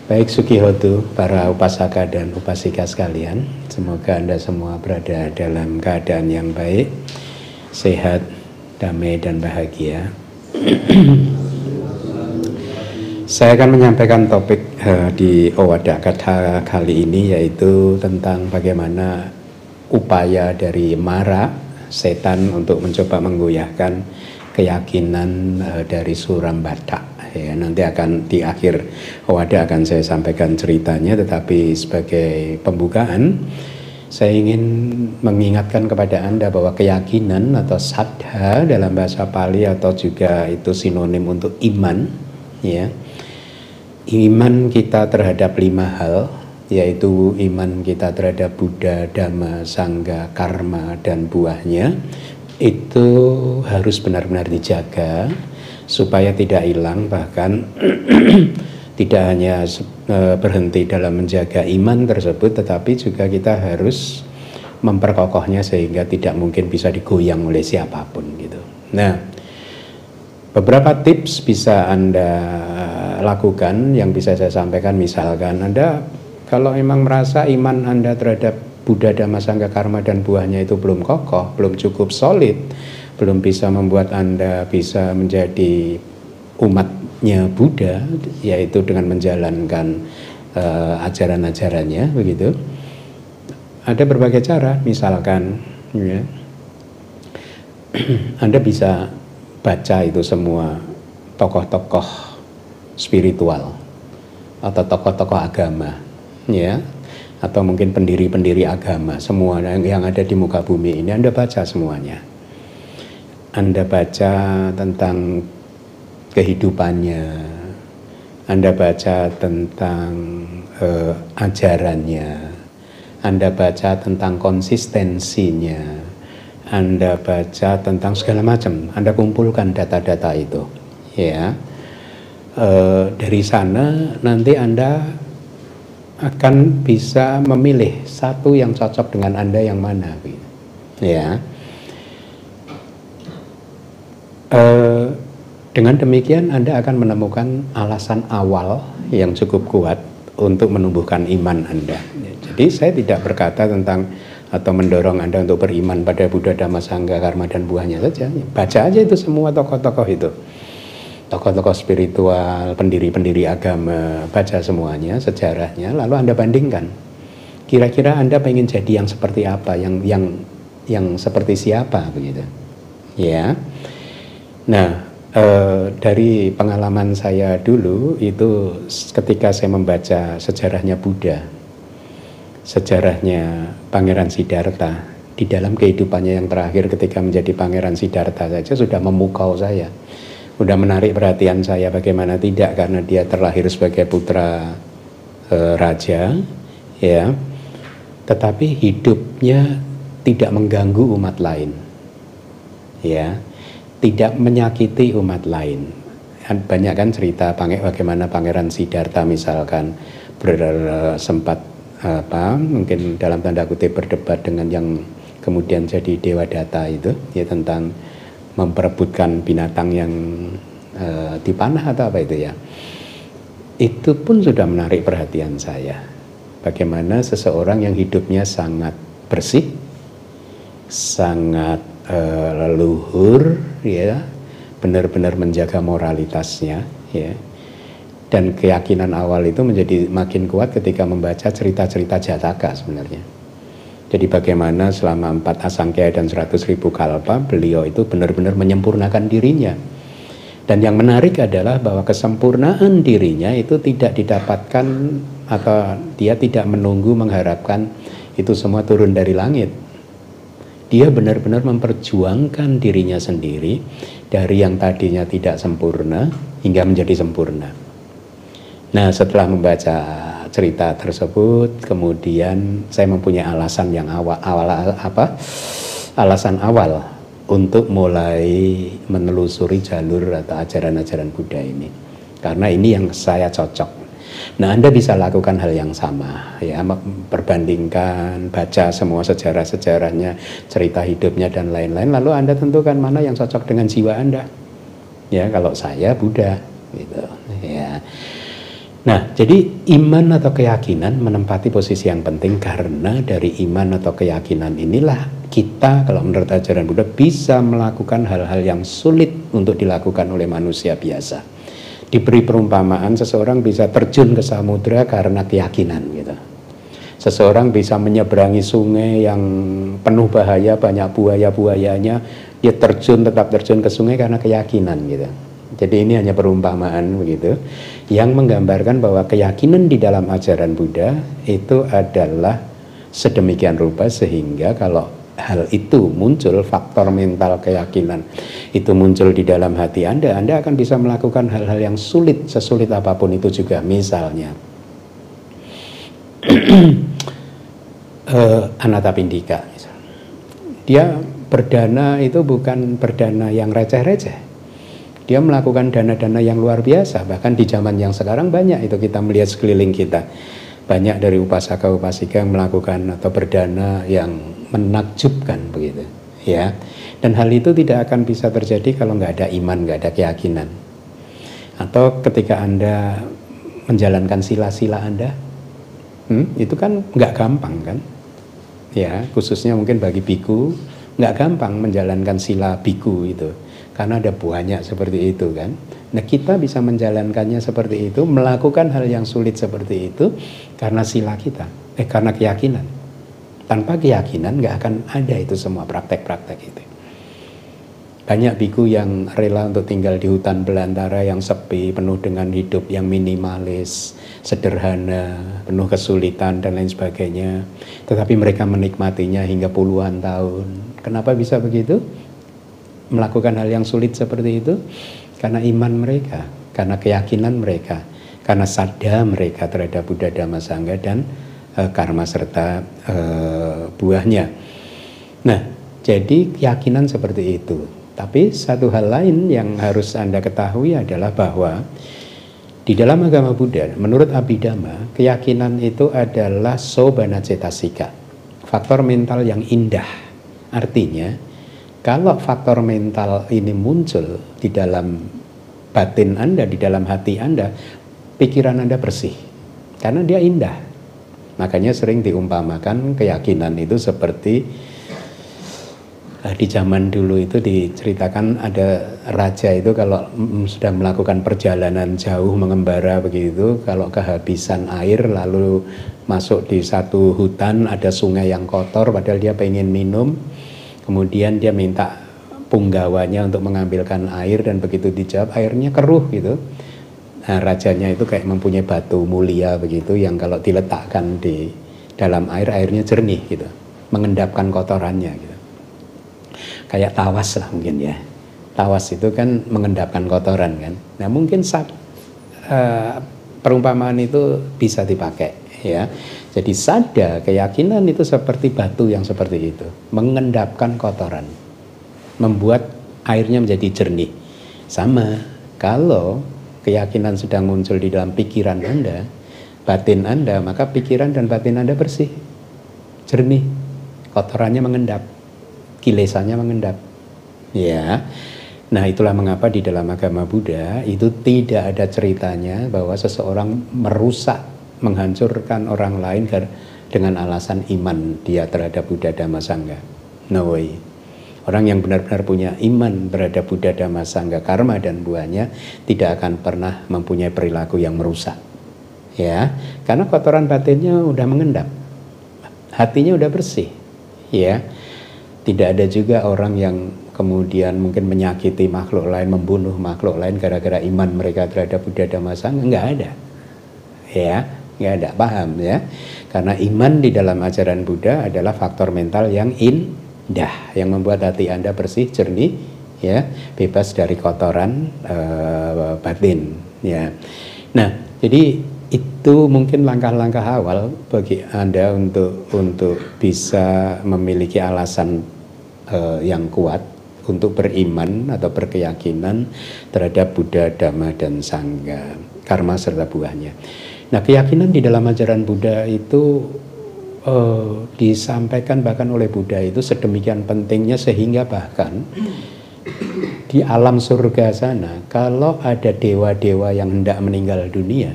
Baik Sukihoto, para upasaka dan upasika sekalian, semoga Anda semua berada dalam keadaan yang baik, sehat, damai dan bahagia. Saya akan menyampaikan topik di Owada Katha kali ini, yaitu tentang bagaimana upaya dari Mara, setan, untuk mencoba menggoyahkan keyakinan dari Surambata. Ya, nanti akan di akhir Owada akan saya sampaikan ceritanya, tetapi sebagai pembukaan saya ingin mengingatkan kepada Anda bahwa keyakinan atau saddha dalam bahasa Pali atau juga itu sinonim untuk iman, ya. Iman kita terhadap 5 hal, yaitu iman kita terhadap Buddha, Dhamma, Sangha, karma dan buahnya, itu harus benar-benar dijaga supaya tidak hilang. Bahkan tidak hanya berhenti dalam menjaga iman tersebut, tetapi juga kita harus memperkokohnya sehingga tidak mungkin bisa digoyang oleh siapapun gitu. Nah, beberapa tips bisa Anda lakukan yang bisa saya sampaikan. Misalkan Anda kalau memang merasa iman Anda terhadap Buddha, Dhamma, Sangha, karma dan buahnya itu belum kokoh, belum cukup solid, belum bisa membuat Anda bisa menjadi umatnya Buddha, yaitu dengan menjalankan ajaran-ajarannya, begitu. Ada berbagai cara. Misalkan ya, Anda bisa baca itu semua tokoh-tokoh spiritual atau tokoh-tokoh agama, ya, atau mungkin pendiri-pendiri agama semua yang ada di muka bumi ini. Anda baca semuanya. Anda baca tentang kehidupannya, Anda baca tentang ajarannya, Anda baca tentang konsistensinya, Anda baca tentang segala macam. Anda kumpulkan data-data itu, ya. Dari sana nanti Anda akan bisa memilih satu yang cocok dengan Anda yang mana, ya. Dengan demikian Anda akan menemukan alasan awal yang cukup kuat untuk menumbuhkan iman Anda. Jadi saya tidak berkata tentang atau mendorong Anda untuk beriman pada Buddha, Dhamma, Sangha, karma dan buahnya saja. Baca aja itu semua tokoh-tokoh itu, tokoh-tokoh spiritual, pendiri-pendiri agama, baca semuanya, sejarahnya, lalu Anda bandingkan. Kira-kira Anda pengen jadi yang seperti apa, yang seperti siapa, begitu, ya. Nah, dari pengalaman saya dulu itu ketika saya membaca sejarahnya Buddha, sejarahnya Pangeran Siddhartha, di dalam kehidupannya yang terakhir ketika menjadi Pangeran Siddhartha saja sudah memukau saya, sudah menarik perhatian saya. Bagaimana tidak, karena dia terlahir sebagai putra raja, ya, tetapi hidupnya tidak mengganggu umat lain, ya, tidak menyakiti umat lain. Banyak kan cerita bagaimana Pangeran Siddhartha misalkan sempat mungkin dalam tanda kutip berdebat dengan yang kemudian jadi Dewadatta itu, ya, tentang memperebutkan binatang yang dipanah atau apa itu, ya. Itu pun sudah menarik perhatian saya. Bagaimana seseorang yang hidupnya sangat bersih, sangat leluhur, ya, benar-benar menjaga moralitasnya, ya, dan keyakinan awal itu menjadi makin kuat ketika membaca cerita-cerita Jataka sebenarnya. Jadi bagaimana selama 4 asangkaya dan 100.000 kalpa beliau itu benar-benar menyempurnakan dirinya. Dan yang menarik adalah bahwa kesempurnaan dirinya itu tidak didapatkan atau dia tidak menunggu mengharapkan itu semua turun dari langit. Dia benar-benar memperjuangkan dirinya sendiri dari yang tadinya tidak sempurna hingga menjadi sempurna. Nah, setelah membaca cerita tersebut, kemudian saya mempunyai alasan yang alasan awal untuk mulai menelusuri jalur atau ajaran-ajaran Buddha ini. Karena ini yang saya cocok. Nah, Anda bisa lakukan hal yang sama, ya, perbandingkan, baca semua sejarah-sejarahnya, cerita hidupnya dan lain-lain, lalu Anda tentukan mana yang cocok dengan jiwa Anda. Ya, kalau saya Buddha, gitu, ya. Nah, jadi iman atau keyakinan menempati posisi yang penting karena dari iman atau keyakinan inilah kita, kalau menurut ajaran Buddha, bisa melakukan hal-hal yang sulit untuk dilakukan oleh manusia biasa. Diberi perumpamaan, seseorang bisa terjun ke samudra karena keyakinan gitu. Seseorang bisa menyeberangi sungai yang penuh bahaya, banyak buaya-buayanya, dia tetap terjun ke sungai karena keyakinan gitu. Jadi ini hanya perumpamaan begitu, yang menggambarkan bahwa keyakinan di dalam ajaran Buddha itu adalah sedemikian rupa sehingga kalau hal itu muncul, faktor mental keyakinan itu muncul di dalam hati Anda akan bisa melakukan hal-hal yang sulit, sesulit apapun itu juga. Misalnya Anathapindika, dia berdana itu bukan berdana yang receh-receh. Dia melakukan dana-dana yang luar biasa. Bahkan di zaman yang sekarang banyak itu kita melihat sekeliling kita. Banyak dari upasaka-upasika yang melakukan atau berdana yang menakjubkan begitu. Ya. Dan hal itu tidak akan bisa terjadi kalau nggak ada iman, nggak ada keyakinan. Atau ketika Anda menjalankan sila-sila Anda, itu kan nggak gampang kan? Ya, khususnya mungkin bagi biku, nggak gampang menjalankan sila biku itu. Karena ada banyak seperti itu kan. Nah, kita bisa menjalankannya seperti itu, melakukan hal yang sulit seperti itu karena sila kita, karena keyakinan. Tanpa keyakinan nggak akan ada itu semua praktek-praktek itu. Banyak biku yang rela untuk tinggal di hutan belantara yang sepi, penuh dengan hidup yang minimalis, sederhana, penuh kesulitan dan lain sebagainya. Tetapi mereka menikmatinya hingga puluhan tahun. Kenapa bisa begitu? Melakukan hal yang sulit seperti itu karena iman mereka, karena keyakinan mereka, karena sadha mereka terhadap Buddha, Dhamma, Sangha dan karma serta buahnya. Nah, jadi keyakinan seperti itu. Tapi satu hal lain yang harus Anda ketahui adalah bahwa di dalam agama Buddha, menurut Abhidhamma, keyakinan itu adalah sobhana cetasika, faktor mental yang indah. Artinya, kalau faktor mental ini muncul di dalam batin Anda, di dalam hati Anda, pikiran Anda bersih. Karena dia indah. Makanya sering diumpamakan keyakinan itu seperti di zaman dulu itu diceritakan ada raja itu kalau sedang melakukan perjalanan jauh mengembara begitu, kalau kehabisan air lalu masuk di satu hutan, ada sungai yang kotor padahal dia pengen minum. Kemudian dia minta punggawanya untuk mengambilkan air dan begitu dijawab airnya keruh gitu. Nah, rajanya itu kayak mempunyai batu mulia begitu yang kalau diletakkan di dalam air, airnya jernih gitu, mengendapkan kotorannya gitu. Kayak tawas lah mungkin ya. Tawas itu kan mengendapkan kotoran kan. Nah, mungkin perumpamaan itu bisa dipakai ya. Jadi sadha, keyakinan itu seperti batu yang seperti itu, mengendapkan kotoran, membuat airnya menjadi jernih. Sama, kalau keyakinan sedang muncul di dalam pikiran Anda, batin Anda, maka pikiran dan batin Anda bersih, jernih, kotorannya mengendap, kilesannya mengendap. Ya. Nah, itulah mengapa di dalam agama Buddha itu tidak ada ceritanya bahwa seseorang merusak, menghancurkan orang lain dengan alasan iman dia terhadap Buddha, Dhamma, Sangha. No way. Orang yang benar-benar punya iman terhadap Buddha, Dhamma, Sangha, karma dan buahnya tidak akan pernah mempunyai perilaku yang merusak. Ya, karena kotoran batinnya udah mengendap. Hatinya udah bersih. Ya. Tidak ada juga orang yang kemudian mungkin menyakiti makhluk lain, membunuh makhluk lain gara-gara iman mereka terhadap Buddha, Dhamma, Sangha. Enggak ada. Ya. Nggak ada, paham ya? Karena iman di dalam ajaran Buddha adalah faktor mental yang indah, yang membuat hati Anda bersih, jernih, ya, bebas dari kotoran batin, ya. Nah, jadi itu mungkin langkah-langkah awal bagi Anda untuk bisa memiliki alasan yang kuat untuk beriman atau berkeyakinan terhadap Buddha, Dhamma, dan Sangha, karma serta buahnya. Nah, keyakinan di dalam ajaran Buddha itu disampaikan bahkan oleh Buddha itu sedemikian pentingnya sehingga bahkan di alam surga sana kalau ada dewa-dewa yang hendak meninggal dunia,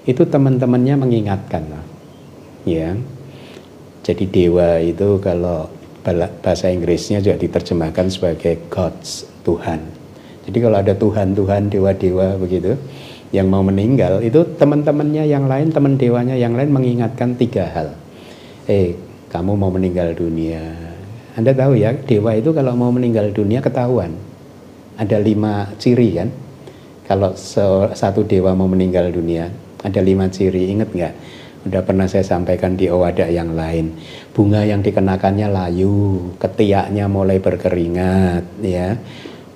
itu teman-temannya mengingatkan, ya. Jadi dewa itu kalau bahasa Inggrisnya juga diterjemahkan sebagai gods, Tuhan. Jadi kalau ada Tuhan-Tuhan, dewa-dewa begitu yang mau meninggal, itu teman-temannya yang lain, teman dewanya yang lain mengingatkan 3 hal. Kamu mau meninggal dunia. Anda tahu ya, dewa itu kalau mau meninggal dunia ketahuan. Ada 5 ciri kan. Kalau satu dewa mau meninggal dunia, ada 5 ciri, ingat nggak? Udah pernah saya sampaikan di Owada yang lain. Bunga yang dikenakannya layu, ketiaknya mulai berkeringat, ya.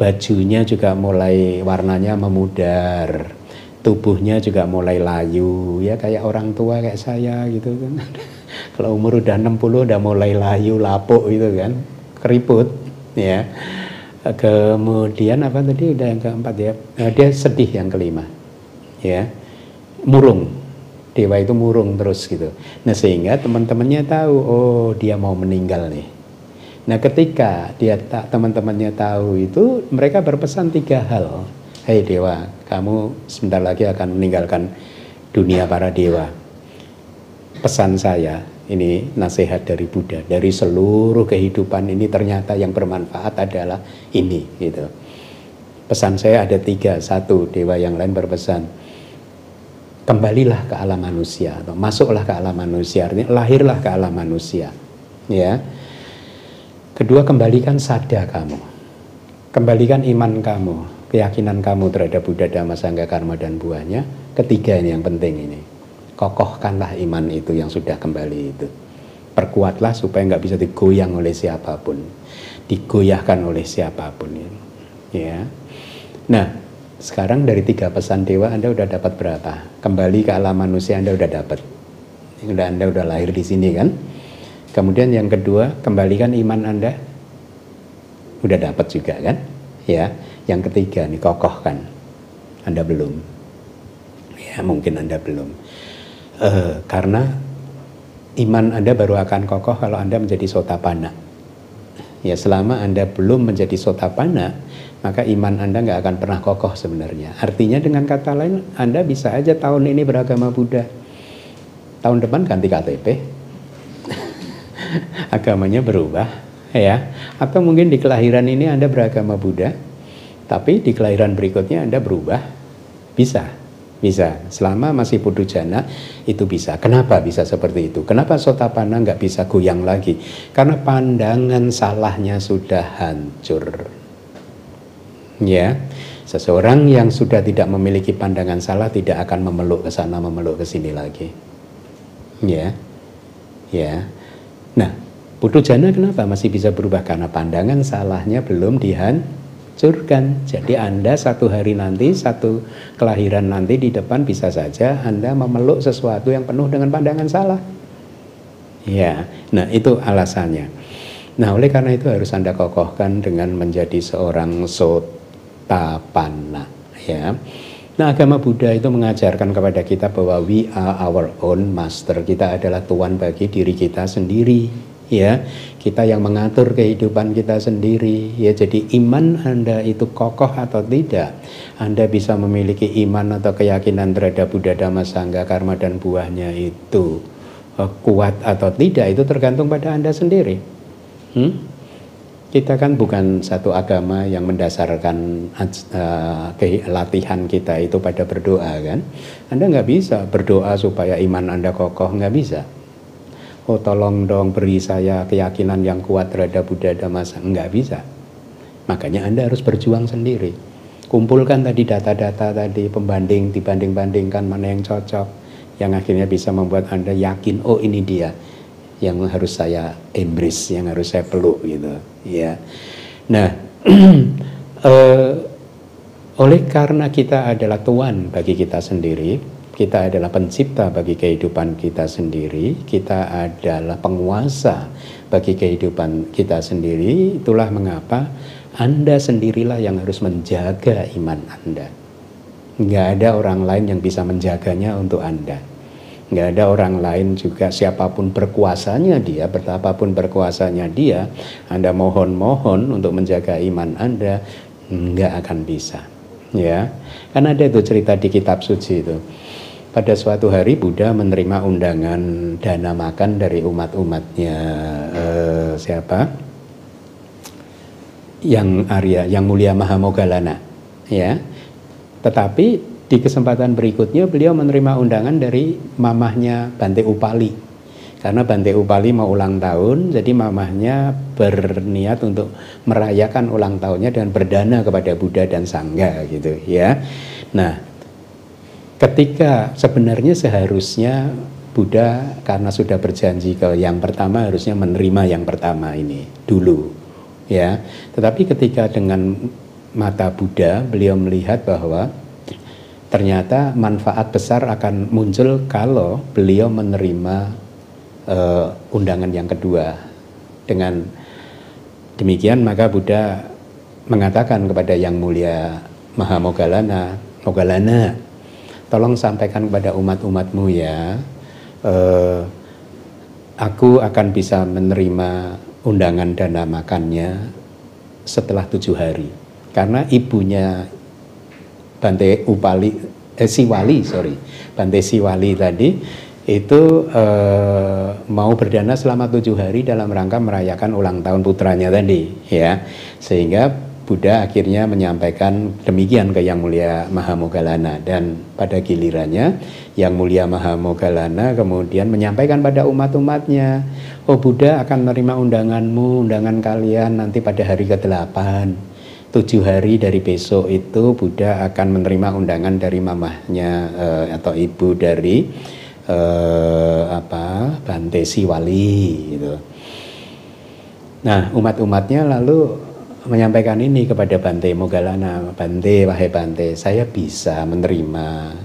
Bajunya juga mulai warnanya memudar, tubuhnya juga mulai layu, ya kayak orang tua kayak saya gitu kan. Kalau umur udah 60 udah mulai layu, lapuk gitu kan, keriput, ya. Kemudian apa tadi udah yang keempat ya, dia sedih yang kelima, ya, murung. Dewa itu murung terus gitu. Nah sehingga teman-temannya tahu, oh dia mau meninggal nih. Nah ketika teman-temannya tahu itu, mereka berpesan 3 hal. Hei dewa, kamu sebentar lagi akan meninggalkan dunia para dewa. Pesan saya, ini nasihat dari Buddha, dari seluruh kehidupan ini ternyata yang bermanfaat adalah ini gitu. Pesan saya ada 3. 1, dewa yang lain berpesan, kembalilah ke alam manusia atau masuklah ke alam manusia, artinya lahirlah ke alam manusia, ya. Kedua, kembalikan sadha kamu, kembalikan iman kamu, keyakinan kamu terhadap Buddha, Dhamma, Sangha, karma dan buahnya. Ketiga ini yang penting ini, kokohkanlah iman itu yang sudah kembali itu, perkuatlah supaya nggak bisa digoyang oleh siapapun, digoyahkan oleh siapapun, ya. Nah sekarang dari 3 pesan dewa Anda udah dapat berapa? Kembali ke alam manusia Anda udah dapat. Anda udah lahir di sini kan? Kemudian yang kedua, kembalikan iman Anda. Udah dapat juga kan? Ya. Yang ketiga nih, kokohkan. Anda belum. Ya, mungkin Anda belum. Karena iman Anda baru akan kokoh kalau Anda menjadi sotapanna. Ya, selama Anda belum menjadi sotapanna, maka iman Anda nggak akan pernah kokoh sebenarnya. Artinya dengan kata lain, Anda bisa aja tahun ini beragama Buddha, tahun depan ganti KTP, agamanya berubah, ya. Atau mungkin di kelahiran ini Anda beragama Buddha, tapi di kelahiran berikutnya Anda berubah, bisa. Selama masih pudujana itu bisa. Kenapa bisa seperti itu? Kenapa sotapanna nggak bisa goyang lagi? Karena pandangan salahnya sudah hancur. Ya, seseorang yang sudah tidak memiliki pandangan salah tidak akan memeluk ke sana, memeluk ke sini lagi. Ya. Nah, pudujana kenapa masih bisa berubah? Karena pandangan salahnya belum dihancurkan. Jadi Anda satu hari nanti, satu kelahiran nanti di depan bisa saja Anda memeluk sesuatu yang penuh dengan pandangan salah. Ya, nah itu alasannya. Nah, oleh karena itu harus Anda kokohkan dengan menjadi seorang sotapanna, ya. Nah, agama Buddha itu mengajarkan kepada kita bahwa we are our own master. Kita adalah tuan bagi diri kita sendiri, ya. Kita yang mengatur kehidupan kita sendiri, ya. Jadi iman Anda itu kokoh atau tidak, Anda bisa memiliki iman atau keyakinan terhadap Buddha, Dhamma, Sangha, karma dan buahnya itu kuat atau tidak, itu tergantung pada Anda sendiri. Kita kan bukan satu agama yang mendasarkan latihan kita itu pada berdoa kan. Anda nggak bisa berdoa supaya iman Anda kokoh, nggak bisa. Oh tolong dong beri saya keyakinan yang kuat terhadap Buddha, Dhamma, Sangha, nggak bisa. Makanya Anda harus berjuang sendiri. Kumpulkan tadi data-data tadi, dibanding-bandingkan mana yang cocok, yang akhirnya bisa membuat Anda yakin, oh ini dia yang harus saya embrace, yang harus saya peluk gitu, ya. Nah, oleh karena kita adalah tuan bagi kita sendiri, kita adalah pencipta bagi kehidupan kita sendiri, kita adalah penguasa bagi kehidupan kita sendiri, itulah mengapa Anda sendirilah yang harus menjaga iman Anda. Nggak ada orang lain yang bisa menjaganya untuk Anda. Nggak ada orang lain juga, siapapun berkuasanya dia, betapapun berkuasanya dia, Anda mohon-mohon untuk menjaga iman Anda, nggak akan bisa. Ya, kan ada itu cerita di kitab suci itu. pada suatu hari Buddha menerima undangan dana makan dari umat-umatnya siapa? Yang Arya, yang mulia Mahamoggallana, ya. Tetapi di kesempatan berikutnya beliau menerima undangan dari mamahnya Bante Upali. Karena Bante Upali mau ulang tahun, jadi mamahnya berniat untuk merayakan ulang tahunnya dengan berdana kepada Buddha dan Sangha gitu, ya. Nah, ketika sebenarnya seharusnya Buddha karena sudah berjanji ke yang pertama harusnya menerima yang pertama ini dulu, ya. Tetapi ketika dengan mata Buddha beliau melihat bahwa ternyata manfaat besar akan muncul kalau beliau menerima undangan yang kedua. Dengan demikian maka Buddha mengatakan kepada yang mulia Mahamoggallana, Moggallana, tolong sampaikan kepada umat-umatmu ya, aku akan bisa menerima undangan dana makannya setelah 7 hari. Karena ibunya Bante Upali, Bante Siwali tadi itu mau berdana selama 7 hari dalam rangka merayakan ulang tahun putranya tadi, ya. Sehingga Buddha akhirnya menyampaikan demikian ke Yang Mulia Mahamoggallana, dan pada gilirannya Yang Mulia Mahamoggallana kemudian menyampaikan pada umat-umatnya, oh Buddha akan menerima undanganmu, undangan kalian nanti pada hari ke-8. 7 hari dari besok itu Buddha akan menerima undangan dari mamahnya atau ibu dari Bante Siwali gitu. Nah, umat-umatnya lalu menyampaikan ini kepada Bante Moggallana, Bante, wahai Bante, saya bisa menerima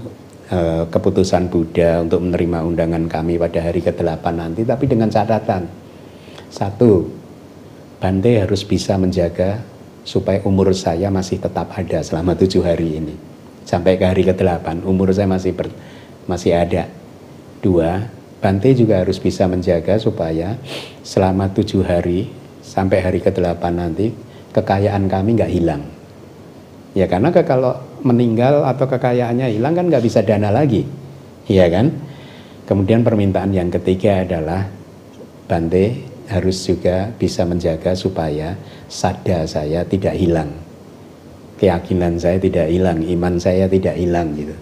keputusan Buddha untuk menerima undangan kami pada hari ke-8 nanti, tapi dengan catatan. 1, Bante harus bisa menjaga supaya umur saya masih tetap ada selama 7 hari ini. Sampai ke hari ke-8, umur saya masih ada. 2, Bante juga harus bisa menjaga supaya selama 7 hari sampai hari ke-8 nanti kekayaan kami nggak hilang. Ya karena kalau meninggal atau kekayaannya hilang kan nggak bisa dana lagi, iya kan? Kemudian permintaan yang ketiga adalah Bante harus juga bisa menjaga supaya sada saya tidak hilang, keyakinan saya tidak hilang, iman saya tidak hilang gitu.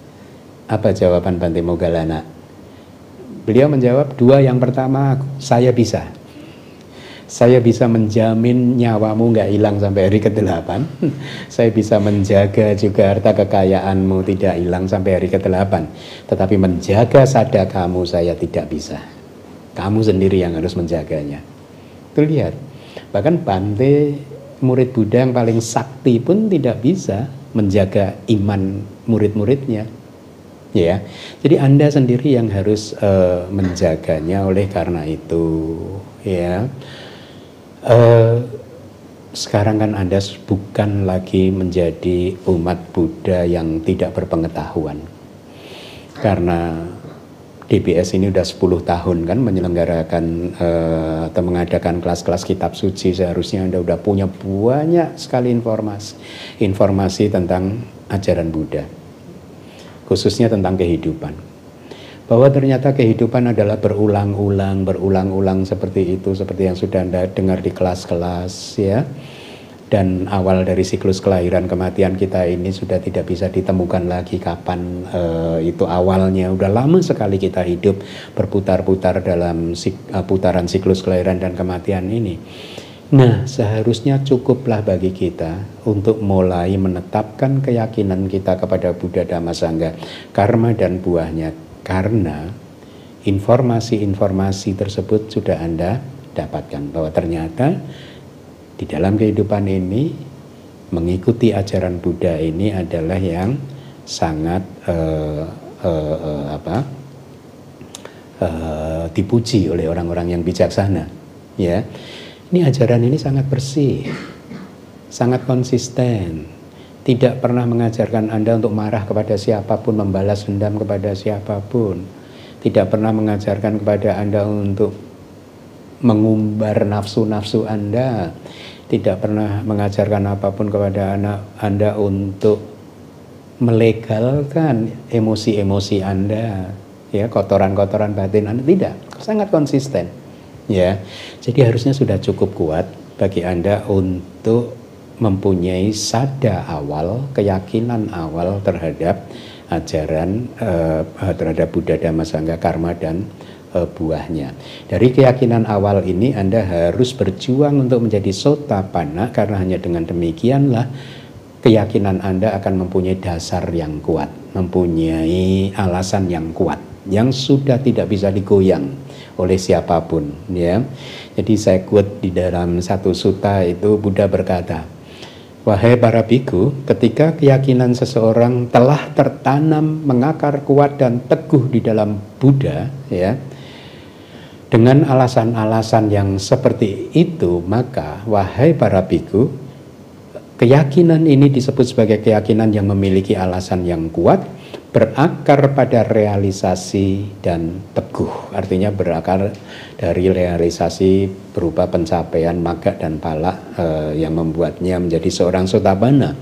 Apa jawaban Bante Moggallana? Beliau menjawab, 2 yang pertama saya bisa. Saya bisa menjamin nyawamu nggak hilang sampai hari ke-8. Saya bisa menjaga juga harta kekayaanmu tidak hilang sampai hari ke-8. Tetapi menjaga sada kamu saya tidak bisa. Kamu sendiri yang harus menjaganya. Tuh lihat, bahkan Bante murid Buddha yang paling sakti pun tidak bisa menjaga iman murid-muridnya. Ya, jadi Anda sendiri yang harus menjaganya. Oleh karena itu, ya, sekarang kan Anda bukan lagi menjadi umat Buddha yang tidak berpengetahuan, karena DBS ini udah 10 tahun kan menyelenggarakan atau mengadakan kelas-kelas kitab suci. Seharusnya Anda udah punya banyak sekali informasi tentang ajaran Buddha, khususnya tentang kehidupan, bahwa ternyata kehidupan adalah berulang-ulang seperti itu, seperti yang sudah Anda dengar di kelas-kelas, ya. Dan awal dari siklus kelahiran kematian kita ini sudah tidak bisa ditemukan lagi kapan itu awalnya. Udah lama sekali kita hidup berputar-putar dalam putaran siklus kelahiran dan kematian ini. Nah, seharusnya cukuplah bagi kita untuk mulai menetapkan keyakinan kita kepada Buddha Dhamma Sangha, karma dan buahnya, karena informasi-informasi tersebut sudah Anda dapatkan, bahwa ternyata di dalam kehidupan ini mengikuti ajaran Buddha ini adalah yang sangat dipuji oleh orang-orang yang bijaksana, ya. Ini ajaran ini sangat bersih, sangat konsisten, tidak pernah mengajarkan Anda untuk marah kepada siapapun, membalas dendam kepada siapapun, tidak pernah mengajarkan kepada Anda untuk mengumbar nafsu-nafsu Anda, tidak pernah mengajarkan apapun kepada Anda untuk melegalkan emosi-emosi Anda, ya, kotoran-kotoran batin Anda, tidak, sangat konsisten, ya. Jadi harusnya sudah cukup kuat bagi Anda untuk mempunyai sada awal, keyakinan awal terhadap ajaran terhadap Buddha, Dhamma, Sangha, karma dan buahnya. Dari keyakinan awal ini Anda harus berjuang untuk menjadi sotapanna, karena hanya dengan demikianlah keyakinan Anda akan mempunyai dasar yang kuat, mempunyai alasan yang kuat, yang sudah tidak bisa digoyang oleh siapapun, ya. Jadi saya quote di dalam satu sutta itu, Buddha berkata, wahai para biku, ketika keyakinan seseorang telah tertanam, mengakar kuat dan teguh di dalam Buddha, ya, dengan alasan-alasan yang seperti itu, maka wahai para biku, keyakinan ini disebut sebagai keyakinan yang memiliki alasan yang kuat, berakar pada realisasi dan teguh. Artinya berakar dari realisasi berupa pencapaian magga dan pala yang membuatnya menjadi seorang sotapanna.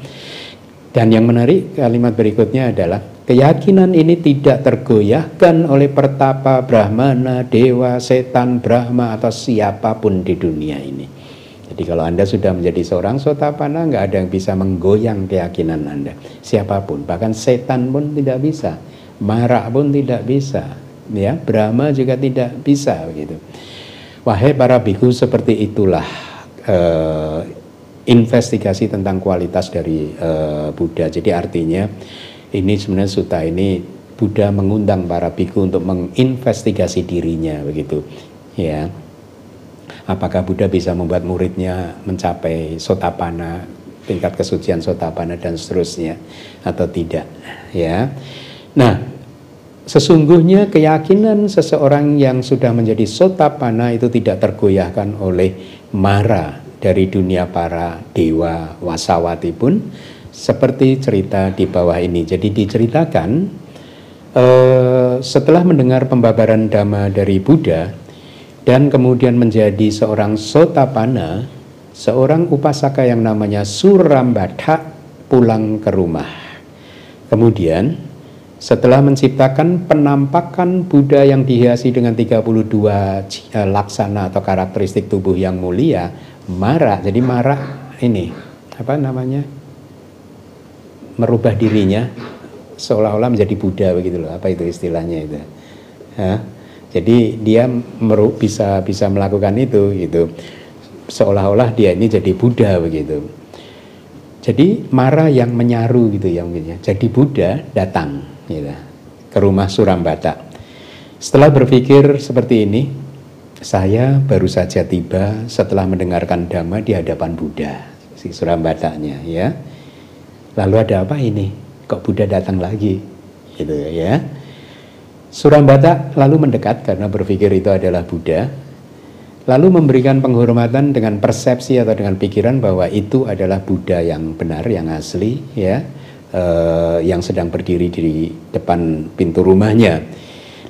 Dan yang menarik, kalimat berikutnya adalah keyakinan ini tidak tergoyahkan oleh pertapa, brahmana, dewa, setan, brahma, atau siapapun di dunia ini. Jadi kalau Anda sudah menjadi seorang sotapanna, nggak ada yang bisa menggoyang keyakinan Anda. Siapapun, bahkan setan pun tidak bisa, Mara pun tidak bisa, ya, Brahma juga tidak bisa, begitu. Wahai para biku, seperti itulah investigasi tentang kualitas dari Buddha. Jadi artinya ini sebenarnya sutta ini Buddha mengundang para biku untuk menginvestigasi dirinya, begitu, ya. Apakah Buddha bisa membuat muridnya mencapai sotapanna, tingkat kesucian sotapanna dan seterusnya, atau tidak, ya. Nah, sesungguhnya keyakinan seseorang yang sudah menjadi sotapanna itu tidak tergoyahkan oleh mara dari dunia para dewa wasawati pun, seperti cerita di bawah ini. Jadi diceritakan setelah mendengar pembabaran Dhamma dari Buddha dan kemudian menjadi seorang sotapanna, seorang upasaka yang namanya Surambada pulang ke rumah. Kemudian setelah menciptakan penampakan Buddha yang dihiasi dengan 32 laksana atau karakteristik tubuh yang mulia, Mara, jadi Mara ini apa namanya, merubah dirinya seolah-olah menjadi Buddha, begitu loh. Apa itu istilahnya itu? Jadi dia bisa melakukan itu, gitu. Seolah-olah dia ini jadi Buddha, begitu. Jadi Mara yang menyaru, gitu ya, mungkin. Jadi Buddha datang, gitu, ke rumah Surambada. Setelah berpikir seperti ini, saya baru saja tiba setelah mendengarkan Dhamma di hadapan Buddha, si Surambadanya, ya. Lalu ada apa ini? Kok Buddha datang lagi? Gitu ya. Surambada lalu mendekat karena berpikir itu adalah Buddha, lalu memberikan penghormatan dengan persepsi atau dengan pikiran bahwa itu adalah Buddha yang benar, yang asli, ya, yang sedang berdiri di depan pintu rumahnya.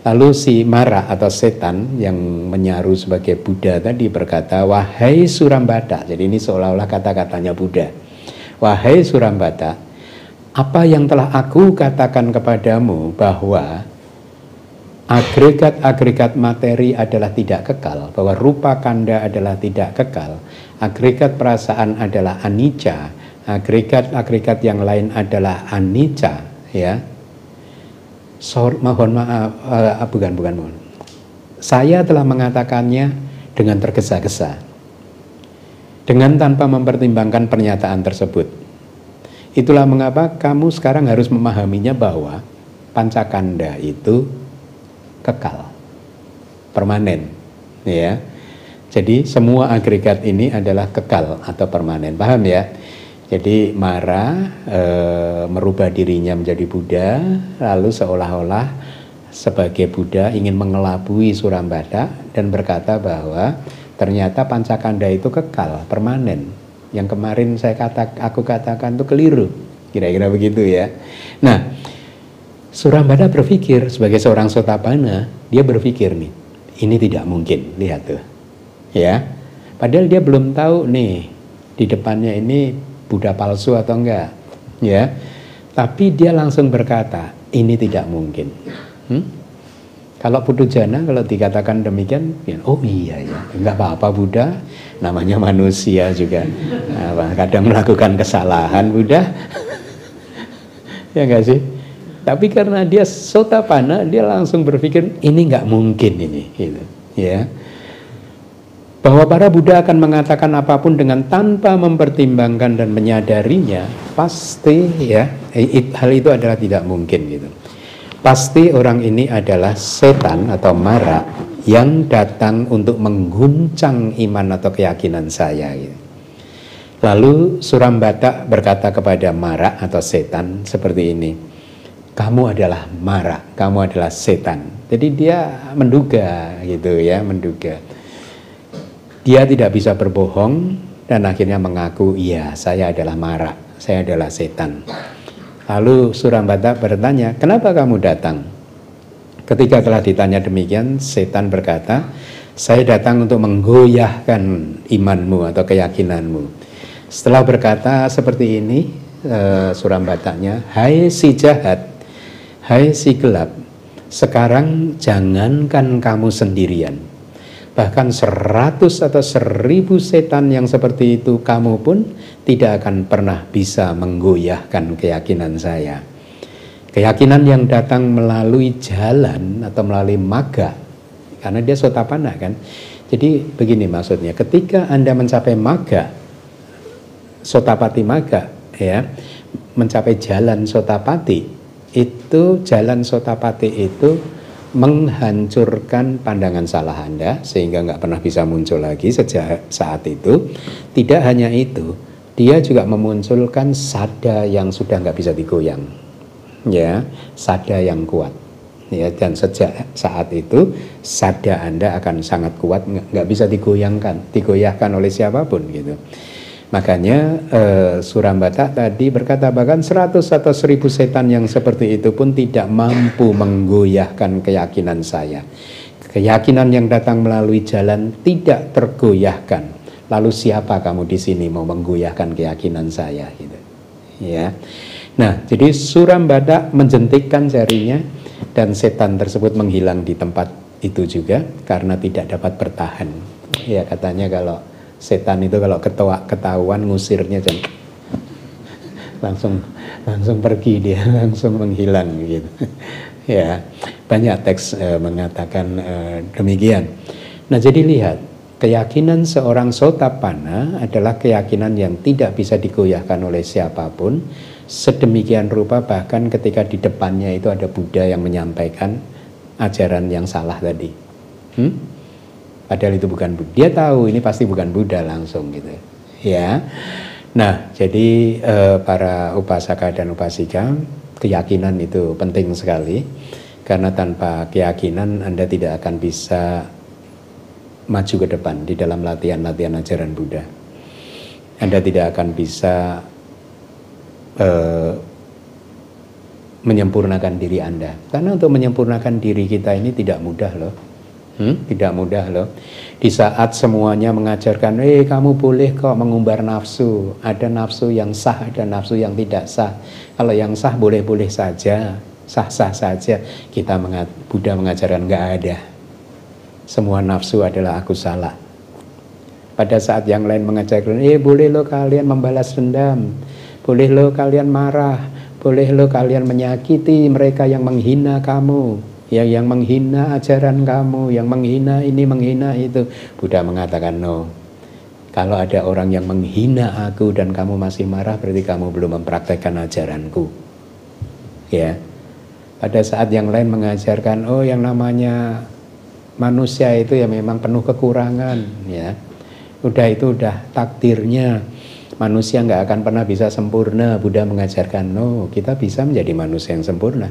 Lalu si Mara atau setan yang menyaru sebagai Buddha tadi berkata, wahai Surambada, jadi ini seolah-olah kata-katanya Buddha, wahai Surambada, apa yang telah aku katakan kepadamu bahwa agregat-agregat materi adalah tidak kekal, bahwa rupa kanda adalah tidak kekal, agregat perasaan adalah anicca, agregat-agregat yang lain adalah anicca, ya. Mohon maaf, bukan. Saya telah mengatakannya dengan tergesa-gesa, dengan tanpa mempertimbangkan pernyataan tersebut. Itulah mengapa kamu sekarang harus memahaminya bahwa pancakanda itu kekal, permanen, ya. Jadi semua agregat ini adalah kekal atau permanen, paham ya? Jadi Mara merubah dirinya menjadi Buddha, lalu seolah-olah sebagai Buddha ingin mengelabui Surambada dan berkata bahwa ternyata pancakanda itu kekal, permanen. Yang kemarin aku katakan itu keliru, kira-kira begitu ya. Nah, Surambada berpikir sebagai seorang sotapanna, dia berpikir nih, ini tidak mungkin, lihat tuh, ya. Padahal dia belum tahu nih di depannya ini Buddha palsu atau enggak, ya. Tapi dia langsung berkata, ini tidak mungkin. Kalau Putujana, kalau dikatakan demikian, oh iya ya, nggak apa-apa Buddha, namanya manusia juga, kadang melakukan kesalahan Buddha, ya nggak sih? Tapi karena dia Sotapanna, dia langsung berpikir ini nggak mungkin ini, gitu, ya. Bahwa para Buddha akan mengatakan apapun dengan tanpa mempertimbangkan dan menyadarinya, pasti ya, hal itu adalah tidak mungkin gitu. Pasti orang ini adalah setan atau mara yang datang untuk mengguncang iman atau keyakinan saya gitu. Lalu Surambata berkata kepada mara atau setan seperti ini, kamu adalah mara, kamu adalah setan. Jadi dia menduga gitu ya, menduga. Dia tidak bisa berbohong dan akhirnya mengaku, iya saya adalah mara, saya adalah setan. Lalu Surambata bertanya, kenapa kamu datang? Ketika telah ditanya demikian, setan berkata, saya datang untuk menggoyahkan imanmu atau keyakinanmu. Setelah berkata seperti ini, Surambatanya, hai si jahat, hai si gelap, sekarang jangankan kamu sendirian, bahkan 100 atau 1000 setan yang seperti itu kamu pun tidak akan pernah bisa menggoyahkan keyakinan saya. Keyakinan yang datang melalui jalan atau melalui magga, karena dia Sotapanna kan. Jadi begini maksudnya, ketika Anda mencapai magga, Sotapati magga ya, mencapai jalan Sotapati, itu jalan Sotapati itu menghancurkan pandangan salah Anda sehingga nggak pernah bisa muncul lagi sejak saat itu. Tidak hanya itu, dia juga memunculkan sada yang sudah nggak bisa digoyang, ya, sada yang kuat, ya. Dan sejak saat itu sada Anda akan sangat kuat, nggak bisa digoyahkan oleh siapapun gitu. Makanya Surambata tadi berkata bahkan 100 atau 1000 setan yang seperti itu pun tidak mampu menggoyahkan keyakinan saya. Keyakinan yang datang melalui jalan tidak tergoyahkan. Lalu siapa kamu di sini mau menggoyahkan keyakinan saya gitu. Ya. Nah, jadi Surambata menjentikkan jarinya dan setan tersebut menghilang di tempat itu juga karena tidak dapat bertahan. Ya, katanya kalau setan itu kalau ketahuan ngusirnya langsung pergi dia, langsung menghilang gitu. Ya, banyak teks mengatakan demikian. Nah, jadi lihat, keyakinan seorang Sotapanna adalah keyakinan yang tidak bisa digoyahkan oleh siapapun. Sedemikian rupa bahkan ketika di depannya itu ada Buddha yang menyampaikan ajaran yang salah tadi. Padahal itu bukan Buddha. Dia tahu ini pasti bukan Buddha langsung gitu. Ya. Nah, jadi para upasaka dan upasika, keyakinan itu penting sekali. Karena tanpa keyakinan Anda tidak akan bisa maju ke depan di dalam latihan-latihan ajaran Buddha. Anda tidak akan bisa menyempurnakan diri Anda. Karena untuk menyempurnakan diri kita ini tidak mudah loh. Tidak mudah loh. Di saat semuanya mengajarkan, kamu boleh kok mengumbar nafsu. Ada nafsu yang sah, ada nafsu yang tidak sah. Kalau yang sah boleh-boleh saja, sah-sah saja. Buddha mengajarkan nggak ada. Semua nafsu adalah aku salah. Pada saat yang lain mengajarkan, boleh lo kalian membalas dendam, boleh lo kalian marah, boleh lo kalian menyakiti mereka yang menghina kamu, yang menghina ajaran kamu, yang menghina ini, menghina itu. Buddha mengatakan no. Kalau ada orang yang menghina aku dan kamu masih marah, berarti kamu belum mempraktekkan ajaranku. Ya. Pada saat yang lain mengajarkan, yang namanya manusia itu ya memang penuh kekurangan, ya. Udah takdirnya. Manusia nggak akan pernah bisa sempurna. Buddha mengajarkan no, kita bisa menjadi manusia yang sempurna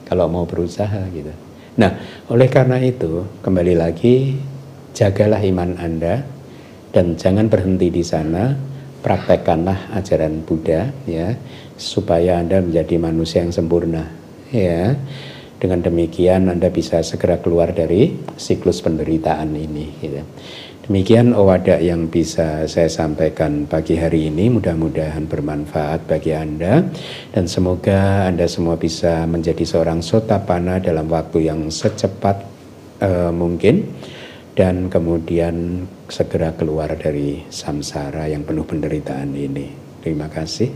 kalau mau berusaha gitu. Nah, oleh karena itu kembali lagi, jagalah iman Anda dan jangan berhenti di sana. Praktekkanlah ajaran Buddha ya, supaya Anda menjadi manusia yang sempurna ya. Dengan demikian Anda bisa segera keluar dari siklus penderitaan ini gitu. Demikian Owada yang bisa saya sampaikan pagi hari ini, mudah-mudahan bermanfaat bagi Anda dan semoga Anda semua bisa menjadi seorang Sotapanna dalam waktu yang secepat mungkin dan kemudian segera keluar dari samsara yang penuh penderitaan ini. Terima kasih.